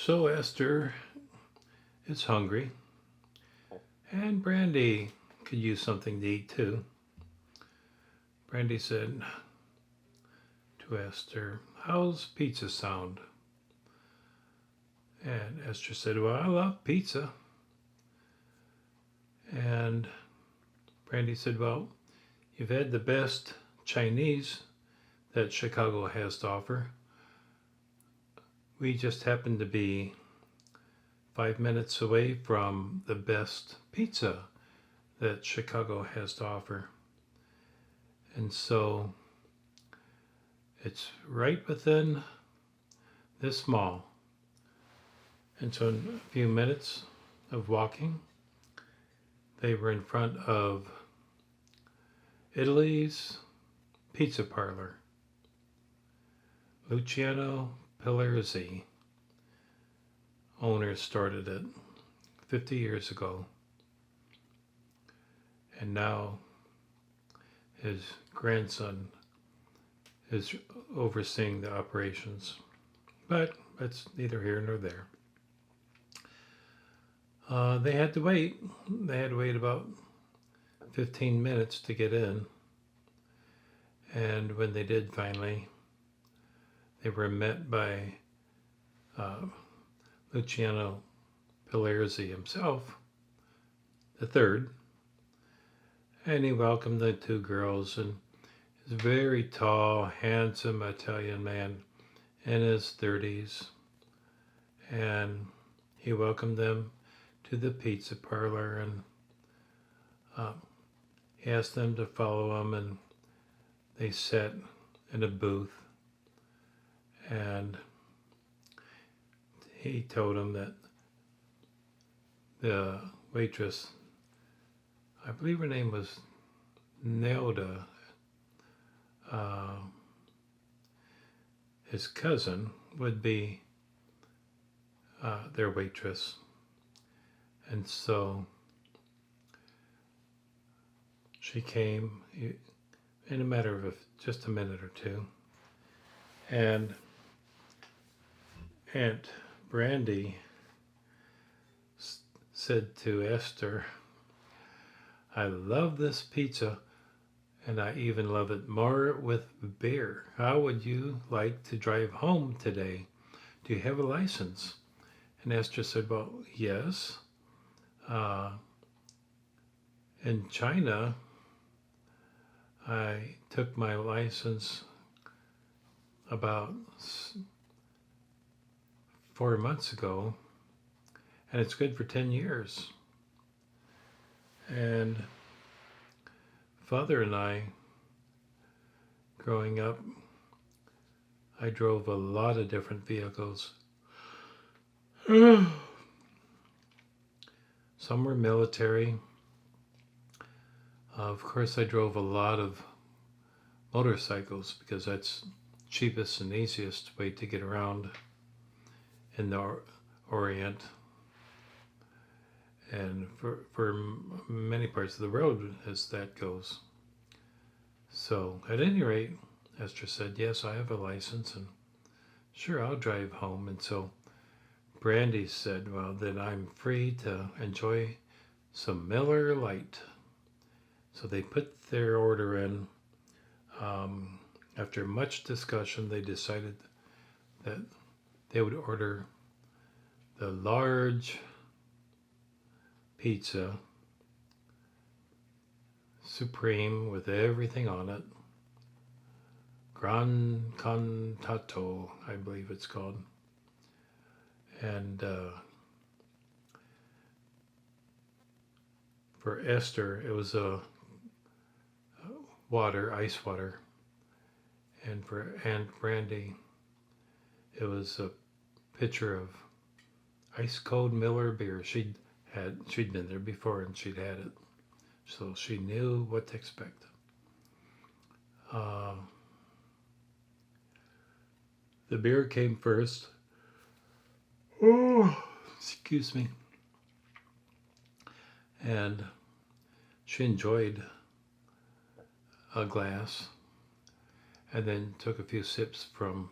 So Esther is hungry, and Brandy could use something to eat too. Brandy said to Esther, "How's pizza sound?" And Esther said, "Well, I love pizza." And Brandy said, "Well, you've had the best Chinese that Chicago has to offer. We just happen to be 5 minutes away from the best pizza that Chicago has to offer. And so it's right within this mall." And so in a few minutes of walking, they were in front of Italy's Pizza Parlor. Luciano Pellerzi, owner, started it 50 years ago. And now his grandson is overseeing the operations. But that's neither here nor there. They had to wait. They had to wait about 15 minutes to get in. And when they did finally, they were met by Luciano Pellerzi himself, the third. And he welcomed the two girls, and he's a very tall, handsome Italian man in his 30s. And he welcomed them to the pizza parlor, and he asked them to follow him, and they sat in a booth, and he told them that the waitress, I believe her name was Nelda, his cousin, would be their waitress. And so she came in a matter of just a minute or two. And Aunt Brandy said to Esther, "I love this pizza, and I even love it more with beer. How would you like to drive home today? Do you have a license?" And Esther said, "Well, yes. In China, I took my license about 4 months ago, and it's good for 10 years. And Father and I, growing up, I drove a lot of different vehicles. Some were military. Of course, I drove a lot of motorcycles because that's cheapest and easiest way to get around in the Orient and for many parts of the road as that goes. So at any rate, Esther said, "Yes, I have a license, and sure, I'll drive home." And so Brandy said, "Well, then I'm free to enjoy some Miller Lite." So they put their order in. After much discussion, they decided that they would order the large pizza, supreme, with everything on it. Gran Contato, I believe it's called. And for Esther, it was a ice water. And for Aunt Brandy, it was a pitcher of ice cold Miller beer. She'd been there before, and she'd had it, so she knew what to expect. The beer came first. Oh, excuse me. And she enjoyed a glass, and then took a few sips from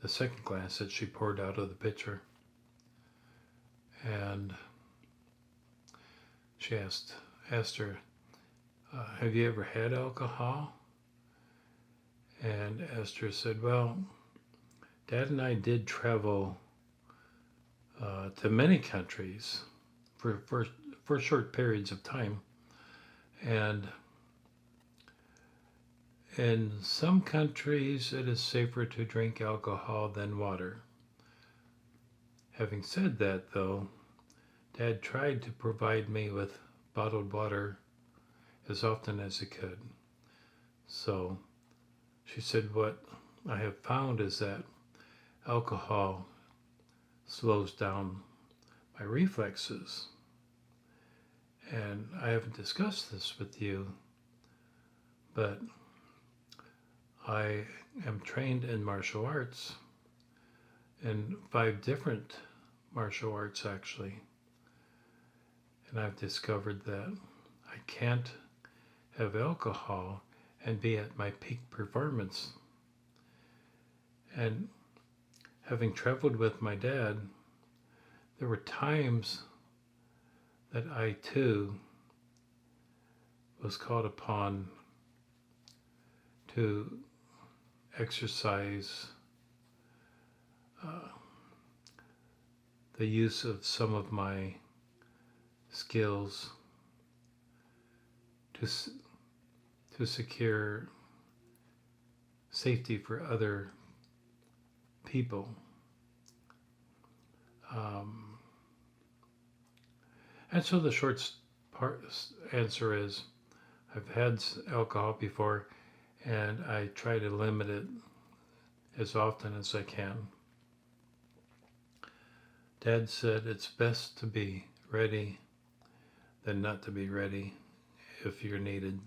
the second glass that she poured out of the pitcher. and she asked Esther, have you ever had alcohol? And Esther said, well, Dad and I did travel to many countries for short periods of time. And in some countries, it is safer to drink alcohol than water. Having said that, though, Dad tried to provide me with bottled water as often as he could. So she said, what I have found is that alcohol slows down my reflexes. And I haven't discussed this with you, but I am trained in martial arts, in 5 different martial arts actually. And I've discovered that I can't have alcohol and be at my peak performance. And having traveled with my dad, there were times that I too was called upon to exercise the use of some of my skills to secure safety for other people. And so the short answer is I've had alcohol before, and I try to limit it as often as I can. Dad said it's best to be ready than not to be ready if you're needed.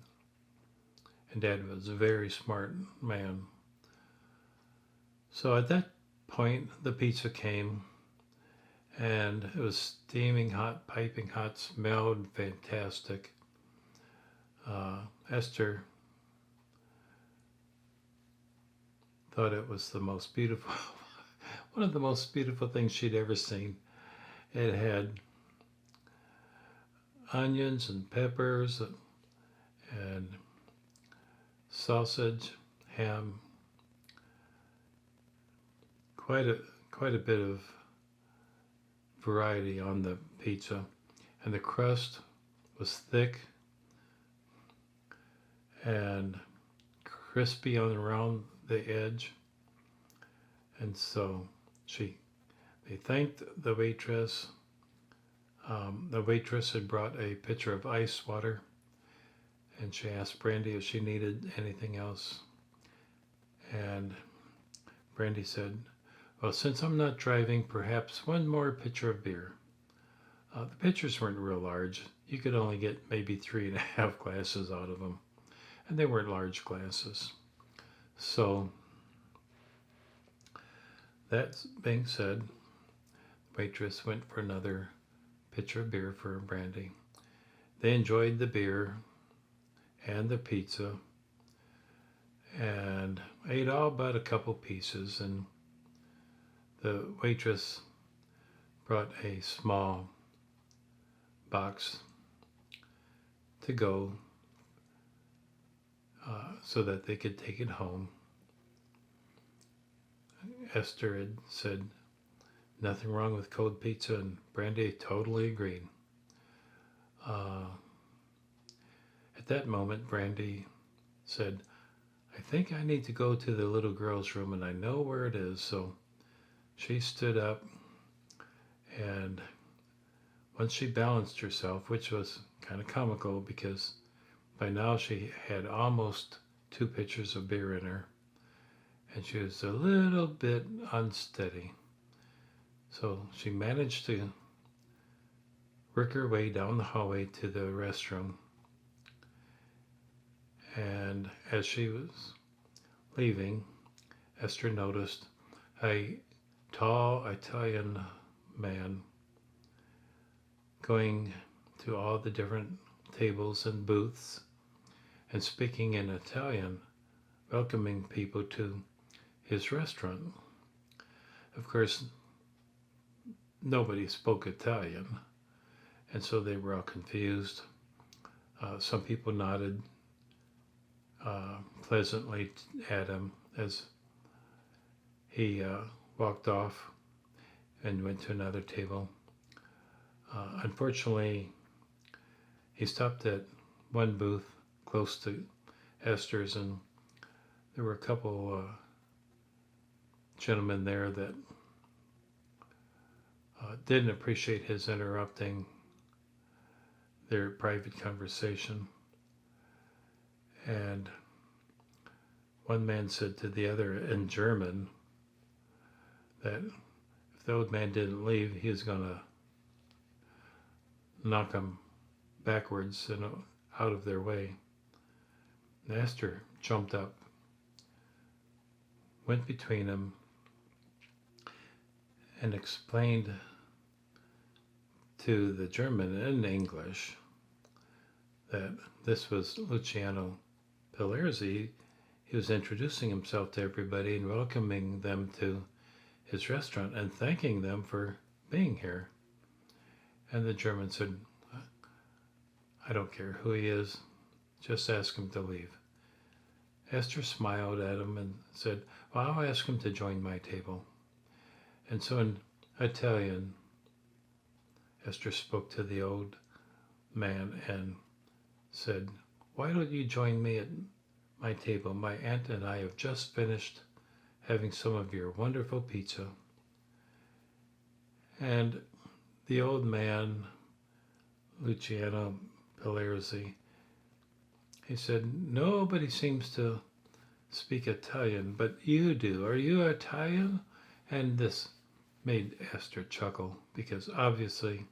And Dad was a very smart man. So at that point, the pizza came, and it was steaming hot, piping hot, smelled fantastic. Esther thought it was the most beautiful, one of the most beautiful things she'd ever seen. It had onions and peppers and sausage, ham, quite a bit of variety on the pizza, and the crust was thick and crispy on around the edge. And so they thanked the waitress. The waitress had brought a pitcher of ice water, and she asked Brandy if she needed anything else. And Brandy said, well, since I'm not driving, perhaps one more pitcher of beer. The pitchers weren't real large. You could only get maybe 3.5 glasses out of them, and they weren't large glasses. So that being said, the waitress went for another pitcher of beer for Brandy. They enjoyed the beer and the pizza and ate all but a couple pieces, and the waitress brought a small box to go so that they could take it home. Esther had said nothing wrong with cold pizza, and Brandy totally agreed. At that moment, Brandy said, I think I need to go to the little girl's room, and I know where it is. So she stood up, and once she balanced herself, which was kind of comical because by now she had almost 2 pitchers of beer in her, and she was a little bit unsteady. So she managed to work her way down the hallway to the restroom. And as she was leaving, Esther noticed a tall Italian man going to all the different tables and booths and speaking in Italian, welcoming people to his restaurant. Of course, nobody spoke Italian, and so they were all confused. Some people nodded pleasantly at him as he walked off and went to another table. Unfortunately, he stopped at one booth close to Esther's, and there were a couple gentlemen there that didn't appreciate his interrupting their private conversation. And one man said to the other in German that if the old man didn't leave, he was going to knock him backwards and out of their way. And Esther jumped up, went between them, and explained to the German in English that this was Luciano Pellerzi. He was introducing himself to everybody and welcoming them to his restaurant and thanking them for being here. And the German said, I don't care who he is, just ask him to leave. Esther smiled at him and said, well, I'll ask him to join my table. And so in Italian, Esther spoke to the old man and said, why don't you join me at my table? My aunt and I have just finished having some of your wonderful pizza. And the old man, Luciano Pellerzi, he said, nobody seems to speak Italian, but you do. Are you Italian? And this made Esther chuckle because obviously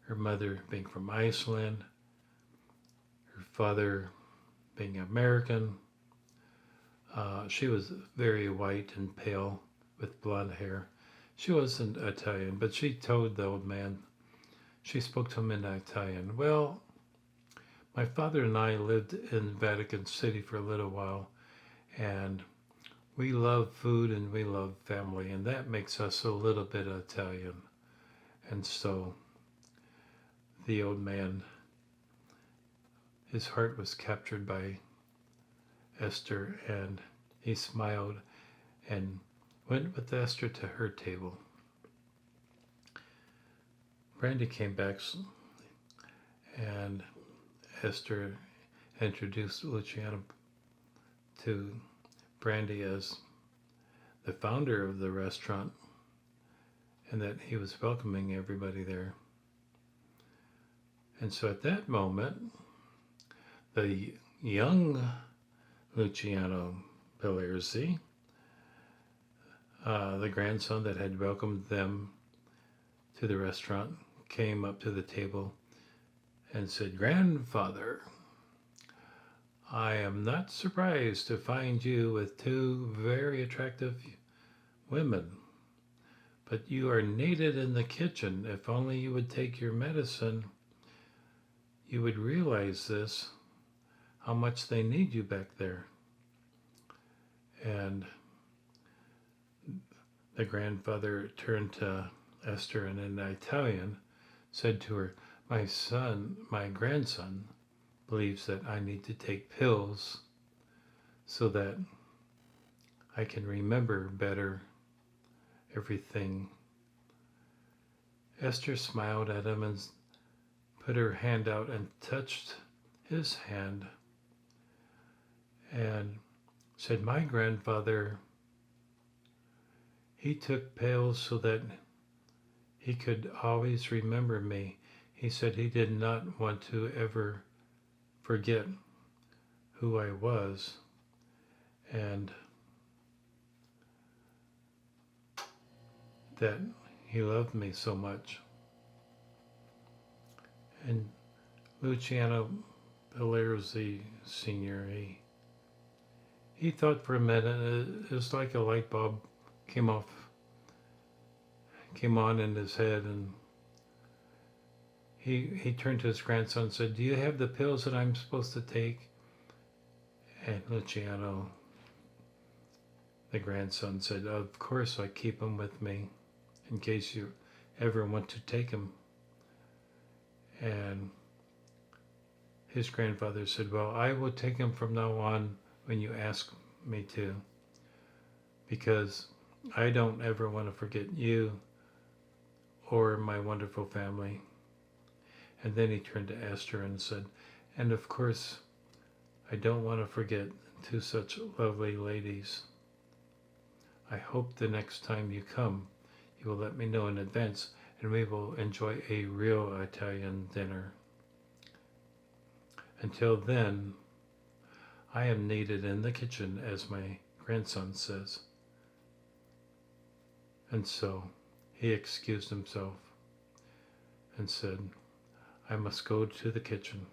her mother being from Iceland, her father being American, she was very white and pale with blonde hair. She wasn't Italian, but she told the old man, she spoke to him in Italian. Well, my father and I lived in Vatican City for a little while, and we love food and we love family, and that makes us a little bit Italian. And so the old man, his heart was captured by Esther, and he smiled and went with Esther to her table. Brandy came back, and Esther introduced Luciano to Brandy as the founder of the restaurant and that he was welcoming everybody there. And so at that moment, the young Luciano Pellerzi, the grandson that had welcomed them to the restaurant, came up to the table and said, Grandfather, I am not surprised to find you with two very attractive women, but you are needed in the kitchen. If only you would take your medicine, you would realize this, how much they need you back there. And the grandfather turned to Esther and in Italian said to her, my grandson believes that I need to take pills so that I can remember better everything. Esther smiled at him and put her hand out and touched his hand and said, my grandfather, he took pills so that he could always remember me. He said he did not want to ever forget who I was, and that he loved me so much. And Luciano Pellerzi Senior, he thought for a minute. It was like a light bulb came on in his head, and he turned to his grandson and said, do you have the pills that I'm supposed to take? And Luciano, the grandson, said, of course I keep them with me in case you ever want to take him. And his grandfather said, well, I will take him from now on when you ask me to, because I don't ever want to forget you or my wonderful family. And then he turned to Esther and said, and of course, I don't want to forget two such lovely ladies. I hope the next time you come, you will let me know in advance, and we will enjoy a real Italian dinner. Until then, I am needed in the kitchen, as my grandson says. And so he excused himself and said, I must go to the kitchen.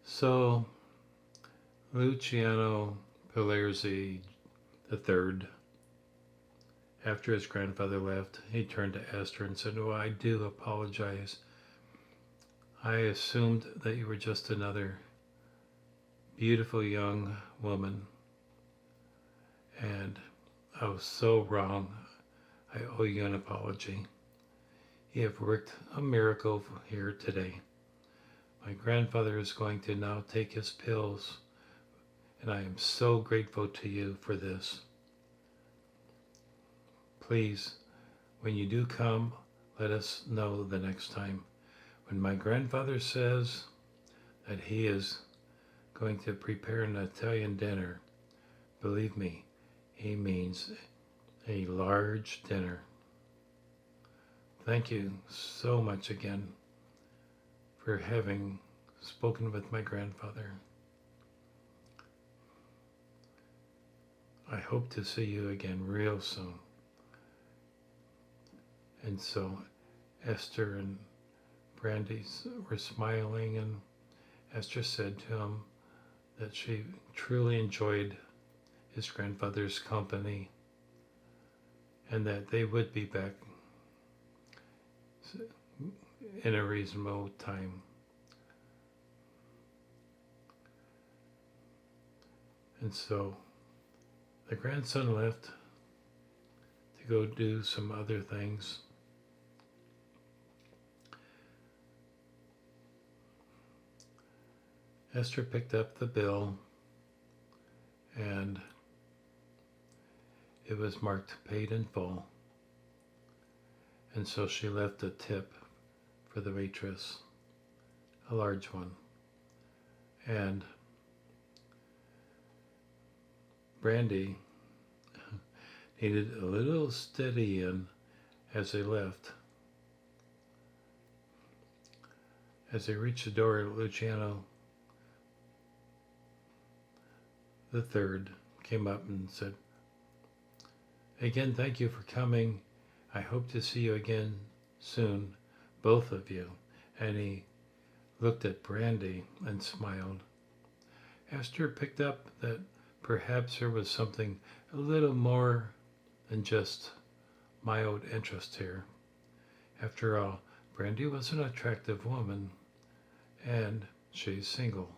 So Luciano Pellerzi III, after his grandfather left, he turned to Esther and said, oh, I do apologize. I assumed that you were just another beautiful young woman, and I was so wrong. I owe you an apology. You have worked a miracle here today. My grandfather is going to now take his pills, and I am so grateful to you for this. Please, when you do come, let us know the next time. When my grandfather says that he is going to prepare an Italian dinner, believe me, he means a large dinner. Thank you so much again for having spoken with my grandfather. I hope to see you again real soon. And so Esther and Brandy were smiling, and Esther said to him that she truly enjoyed his grandfather's company and that they would be back in a reasonable time. And so the grandson left to go do some other things. Esther picked up the bill, and it was marked paid in full. And so she left a tip for the waitress, a large one. And Brandy needed a little steadying as they left. As they reached the door, Luciano the third came up and said, again, thank you for coming. I hope to see you again soon, both of you. And he looked at Brandy and smiled. Esther picked up that perhaps there was something a little more than just mild interest here. After all, Brandy was an attractive woman, and she's single.